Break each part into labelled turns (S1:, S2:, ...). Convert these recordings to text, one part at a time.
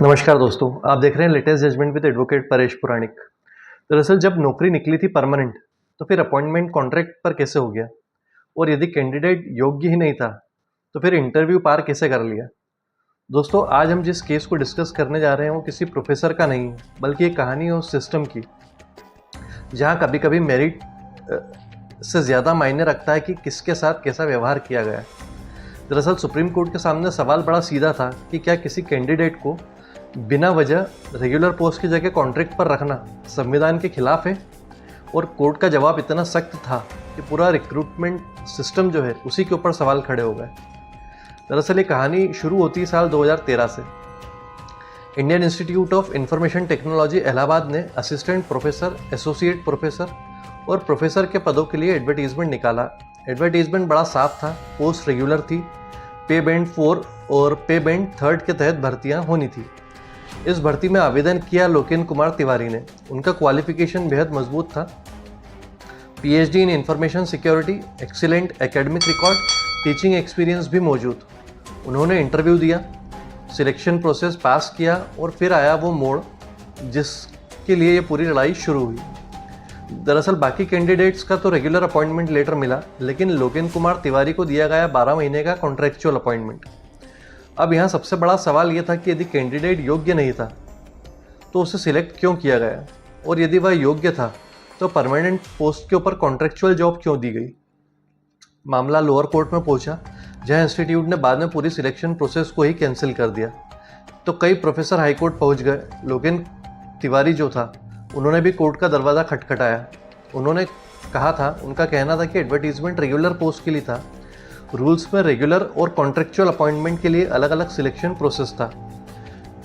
S1: नमस्कार दोस्तों, आप देख रहे हैं latest judgment with advocate Paresh Puranik. दरअसल जब नौकरी निकली थी परमानेंट, तो फिर अपॉइंटमेंट कॉन्ट्रैक्ट पर कैसे हो गया? और यदि कैंडिडेट योग्य ही नहीं था, तो फिर इंटरव्यू पार कैसे कर लिया? दोस्तों, आज हम जिस केस को डिस्कस करने जा रहे हैं वो किसी प्रोफेसर का नहीं है, बल्कि एक कहानी है उस सिस्टम की, जहाँ कभी कभी मेरिट से ज़्यादा मायने रखता है कि किसके साथ कैसा व्यवहार किया गया है। दरअसल सुप्रीम कोर्ट के सामने सवाल बड़ा सीधा था कि क्या किसी कैंडिडेट को बिना वजह रेगुलर पोस्ट की जगह कॉन्ट्रैक्ट पर रखना संविधान के खिलाफ है। और कोर्ट का जवाब इतना सख्त था कि पूरा रिक्रूटमेंट सिस्टम जो है उसी के ऊपर सवाल खड़े हो गए। दरअसल ये कहानी शुरू होती है साल 2013 से। Indian institute of information technology Allahabad ने असिस्टेंट प्रोफेसर, एसोसिएट प्रोफेसर और प्रोफेसर के पदों के लिए एडवर्टीजमेंट निकाला। एडवर्टीजमेंट बड़ा साफ था, पोस्ट रेगुलर थी, पे बैंड 4 और पे बैंड 3 के तहत भर्तियां होनी थी। इस भर्ती में आवेदन किया लोकेन कुमार तिवारी ने। उनका क्वालिफिकेशन बेहद मजबूत था, PhD in information security, excellent academic record, teaching experience भी मौजूद। उन्होंने इंटरव्यू दिया, सिलेक्शन प्रोसेस पास किया और फिर आया वो मोड़ जिसके लिए ये पूरी लड़ाई शुरू हुई। दरअसल बाकी कैंडिडेट्स का तो रेगुलर अपॉइंटमेंट लेटर मिला, लेकिन लोकेन कुमार तिवारी को दिया गया 12 महीने का कॉन्ट्रैक्चुअल अपॉइंटमेंट। अब यहाँ सबसे बड़ा सवाल ये था कि यदि कैंडिडेट योग्य नहीं था तो उसे सिलेक्ट क्यों किया गया, और यदि वह योग्य था तो परमानेंट पोस्ट के ऊपर कॉन्ट्रैक्चुअल जॉब क्यों दी गई। मामला लोअर कोर्ट में पहुंचा, जहां इंस्टीट्यूट ने बाद में पूरी सिलेक्शन प्रोसेस को ही कैंसिल कर दिया। तो कई प्रोफेसर हाईकोर्ट पहुंच गए। लोकेन तिवारी जो था, उन्होंने भी कोर्ट का दरवाज़ा खटखटाया। उन्होंने कहा था, उनका कहना था कि एडवर्टीजमेंट रेगुलर पोस्ट के लिए था, रूल्स में रेगुलर और कॉन्ट्रैक्चुअल अपॉइंटमेंट के लिए अलग अलग सिलेक्शन प्रोसेस था।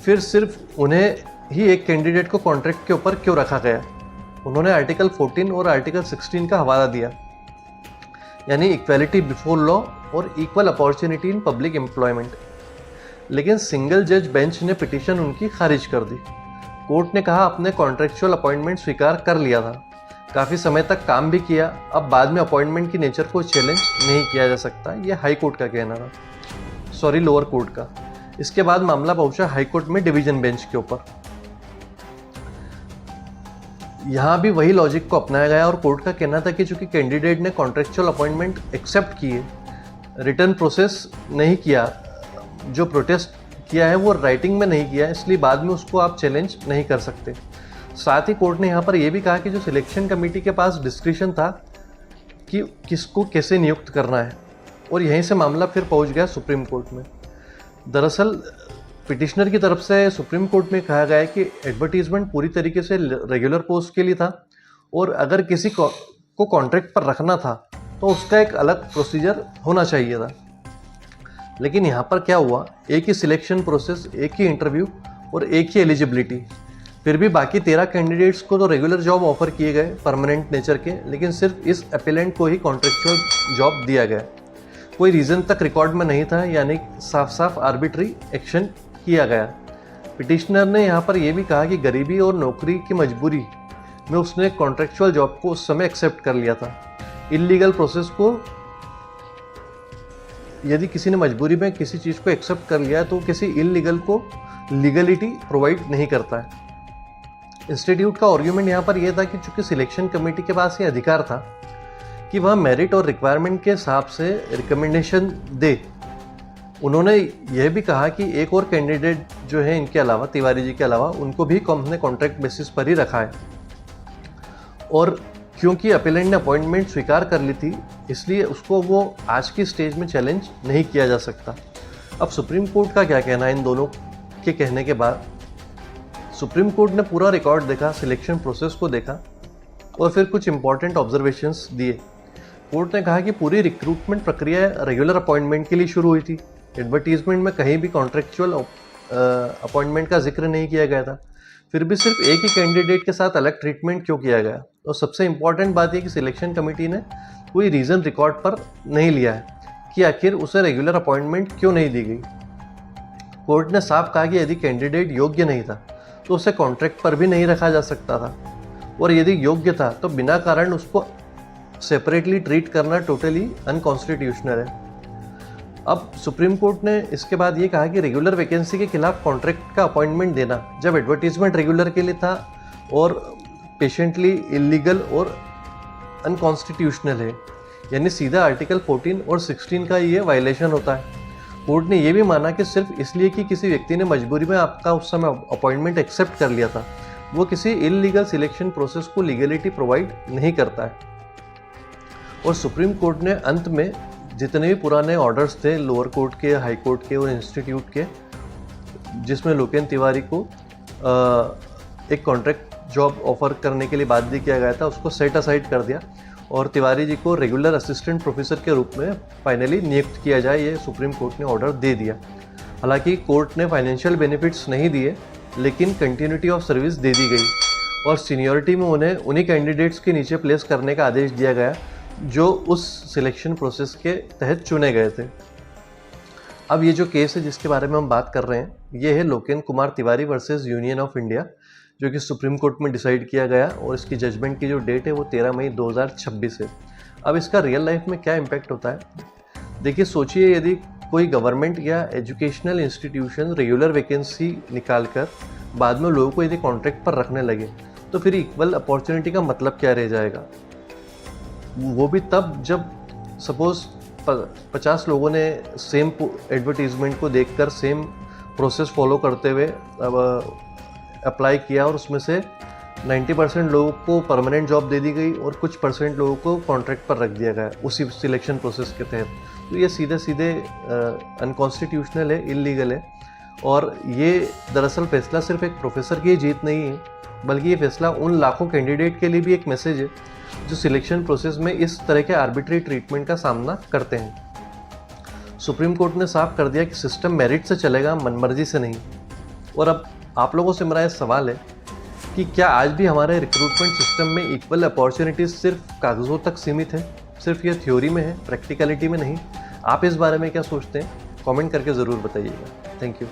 S1: फिर सिर्फ उन्हें ही एक कैंडिडेट को कॉन्ट्रैक्ट के ऊपर क्यों रखा गया? उन्होंने आर्टिकल 14 और आर्टिकल 16 का हवाला दिया, यानी इक्वालिटी बिफोर लॉ और equal opportunity in public employment. लेकिन सिंगल जज बेंच ने पिटीशन उनकी खारिज कर दी। कोर्ट ने कहा आपने कॉन्ट्रैक्चुअल अपॉइंटमेंट स्वीकार कर लिया था, काफ़ी समय तक काम भी किया, अब बाद में अपॉइंटमेंट की नेचर को चैलेंज नहीं किया जा सकता। यह हाई कोर्ट का कहना था, सॉरी लोअर कोर्ट का। इसके बाद मामला पहुंचा हाई कोर्ट में डिवीजन बेंच के ऊपर। यहाँ भी वही लॉजिक को अपनाया गया और कोर्ट का कहना था कि चूंकि कैंडिडेट ने कॉन्ट्रैक्चुअल अपॉइंटमेंट एक्सेप्ट किए, रिटर्न प्रोसेस नहीं किया, जो प्रोटेस्ट किया है वो राइटिंग में नहीं किया, इसलिए बाद में उसको आप चैलेंज नहीं कर सकते। साथ ही कोर्ट ने यहाँ पर यह भी कहा कि जो सिलेक्शन कमेटी के पास डिस्क्रिशन था कि किसको कैसे नियुक्त करना है, और यहीं से मामला फिर पहुँच गया सुप्रीम कोर्ट में। दरअसल पिटिशनर की तरफ से सुप्रीम कोर्ट में कहा गया है कि एडवर्टीजमेंट पूरी तरीके से रेगुलर पोस्ट के लिए था, और अगर किसी को कॉन्ट्रैक्ट पर रखना था तो उसका एक अलग प्रोसीजर होना चाहिए था। लेकिन यहाँ पर क्या हुआ, एक ही सिलेक्शन प्रोसेस, एक ही इंटरव्यू और एक ही एलिजिबिलिटी। फिर भी बाकी 13 कैंडिडेट्स को तो रेगुलर जॉब ऑफर किए गए परमानेंट नेचर के, लेकिन सिर्फ इस अपीलेंट को ही कॉन्ट्रैक्चुअल जॉब दिया गया। कोई रीज़न तक रिकॉर्ड में नहीं था, यानी साफ साफ आर्बिट्री एक्शन किया गया। पिटिशनर ने यहाँ पर यह भी कहा कि गरीबी और नौकरी की मजबूरी में उसने कॉन्ट्रैक्चुअल जॉब को उस समय एक्सेप्ट कर लिया था। इल्लीगल प्रोसेस को, यदि किसी ने मजबूरी में किसी चीज़ को एक्सेप्ट कर लिया तो किसी इल्लीगल को लीगलिटी प्रोवाइड नहीं करता है। इंस्टीट्यूट का आर्ग्यूमेंट यहाँ पर यह था कि चूंकि सिलेक्शन कमेटी के पास ये अधिकार था कि वह मेरिट और रिक्वायरमेंट के हिसाब से रिकमेंडेशन दे। उन्होंने यह भी कहा कि एक और कैंडिडेट जो है इनके अलावा, तिवारी जी के अलावा, उनको भी हमने कॉन्ट्रैक्ट बेसिस पर ही रखा है, और क्योंकि अपीलेंट ने अपॉइंटमेंट स्वीकार कर ली थी, इसलिए उसको वो आज की स्टेज में चैलेंज नहीं किया जा सकता। अब सुप्रीम कोर्ट का क्या कहना है इन दोनों के कहने के बाद? सुप्रीम कोर्ट ने पूरा रिकॉर्ड देखा, सिलेक्शन प्रोसेस को देखा और फिर कुछ इंपॉर्टेंट ऑब्जर्वेशंस दिए। कोर्ट ने कहा कि पूरी रिक्रूटमेंट प्रक्रिया रेगुलर अपॉइंटमेंट के लिए शुरू हुई थी। एडवर्टीजमेंट में कहीं भी कॉन्ट्रैक्चुअल अपॉइंटमेंट का जिक्र नहीं किया गया था। फिर भी सिर्फ एक ही कैंडिडेट के साथ अलग ट्रीटमेंट क्यों किया गया? और सबसे इंपॉर्टेंट बात यह कि सिलेक्शन कमेटी ने कोई रीज़न रिकॉर्ड पर नहीं लिया है कि आखिर उसे रेगुलर अपॉइंटमेंट क्यों नहीं दी गई। कोर्ट ने साफ कहा कि यदि कैंडिडेट योग्य नहीं था तो उसे कॉन्ट्रैक्ट पर भी नहीं रखा जा सकता था, और यदि योग्य था तो बिना कारण उसको सेपरेटली ट्रीट करना टोटली अनकॉन्स्टिट्यूशनल है। अब सुप्रीम कोर्ट ने इसके बाद ये कहा कि रेगुलर वैकेंसी के खिलाफ कॉन्ट्रैक्ट का अपॉइंटमेंट देना जब एडवर्टीजमेंट रेगुलर के लिए था और पेशेंटली इलीगल और अनकॉन्स्टिट्यूशनल है, यानी सीधा आर्टिकल 14 और 16 का ये वायलेशन होता है। कोर्ट ने ये भी माना कि सिर्फ इसलिए कि किसी व्यक्ति ने मजबूरी में आपका उस समय अपॉइंटमेंट एक्सेप्ट कर लिया था, वो किसी इलीगल सिलेक्शन प्रोसेस को लीगलिटी प्रोवाइड नहीं करता है। और सुप्रीम कोर्ट ने अंत में जितने भी पुराने ऑर्डर्स थे लोअर कोर्ट के, हाई कोर्ट के और इंस्टीट्यूट के, जिसमें लोकेन तिवारी को एक कॉन्ट्रैक्ट जॉब ऑफर करने के लिए बाध्य किया गया था, उसको सेट असाइड कर दिया और तिवारी जी को रेगुलर असिस्टेंट प्रोफेसर के रूप में फाइनली नियुक्त किया जाए, ये सुप्रीम कोर्ट ने ऑर्डर दे दिया। हालांकि कोर्ट ने फाइनेंशियल बेनिफिट्स नहीं दिए, लेकिन कंटिन्यूटी ऑफ सर्विस दे दी गई और सीनियरिटी में उन्हें उन्हीं कैंडिडेट्स के नीचे प्लेस करने का आदेश दिया गया जो उस सिलेक्शन प्रोसेस के तहत चुने गए थे। अब ये जो केस है जिसके बारे में हम बात कर रहे हैं, ये है Loken Kumar Tiwari versus union of India, जो कि सुप्रीम कोर्ट में डिसाइड किया गया और इसकी जजमेंट की जो डेट है वो 13 मई 2026 है। अब इसका रियल लाइफ में क्या इम्पैक्ट होता है, देखिए सोचिए, यदि कोई गवर्नमेंट या एजुकेशनल इंस्टीट्यूशन रेगुलर वैकेंसी निकालकर बाद में लोगों को यदि कॉन्ट्रैक्ट पर रखने लगे, तो फिर इक्वल अपॉर्चुनिटी का मतलब क्या रह जाएगा। वो भी तब जब सपोज 50 लोगों ने सेम एडवर्टीजमेंट को देखकर सेम प्रोसेस फॉलो करते हुए अप्लाई किया और उसमें से 90% लोगों को परमानेंट जॉब दे दी गई और कुछ परसेंट लोगों को कॉन्ट्रैक्ट पर रख दिया गया उसी सिलेक्शन प्रोसेस के तहत। तो ये सीधे सीधे अनकॉन्स्टिट्यूशनल है, इलीगल है। और ये दरअसल फैसला सिर्फ एक प्रोफेसर की जीत नहीं है, बल्कि ये फैसला उन लाखों कैंडिडेट के लिए भी एक मैसेज है जो सिलेक्शन प्रोसेस में इस तरह के आर्बिट्री ट्रीटमेंट का सामना करते हैं। सुप्रीम कोर्ट ने साफ कर दिया कि सिस्टम मेरिट से चलेगा, मनमर्जी से नहीं। और अब आप लोगों से मेरा सवाल है कि क्या आज भी हमारे रिक्रूटमेंट सिस्टम में इक्वल अपॉर्चुनिटीज़ सिर्फ कागज़ों तक सीमित है, सिर्फ ये थ्योरी में है, प्रैक्टिकलिटी में नहीं। आप इस बारे में क्या सोचते हैं, कमेंट करके ज़रूर बताइएगा। Thank you.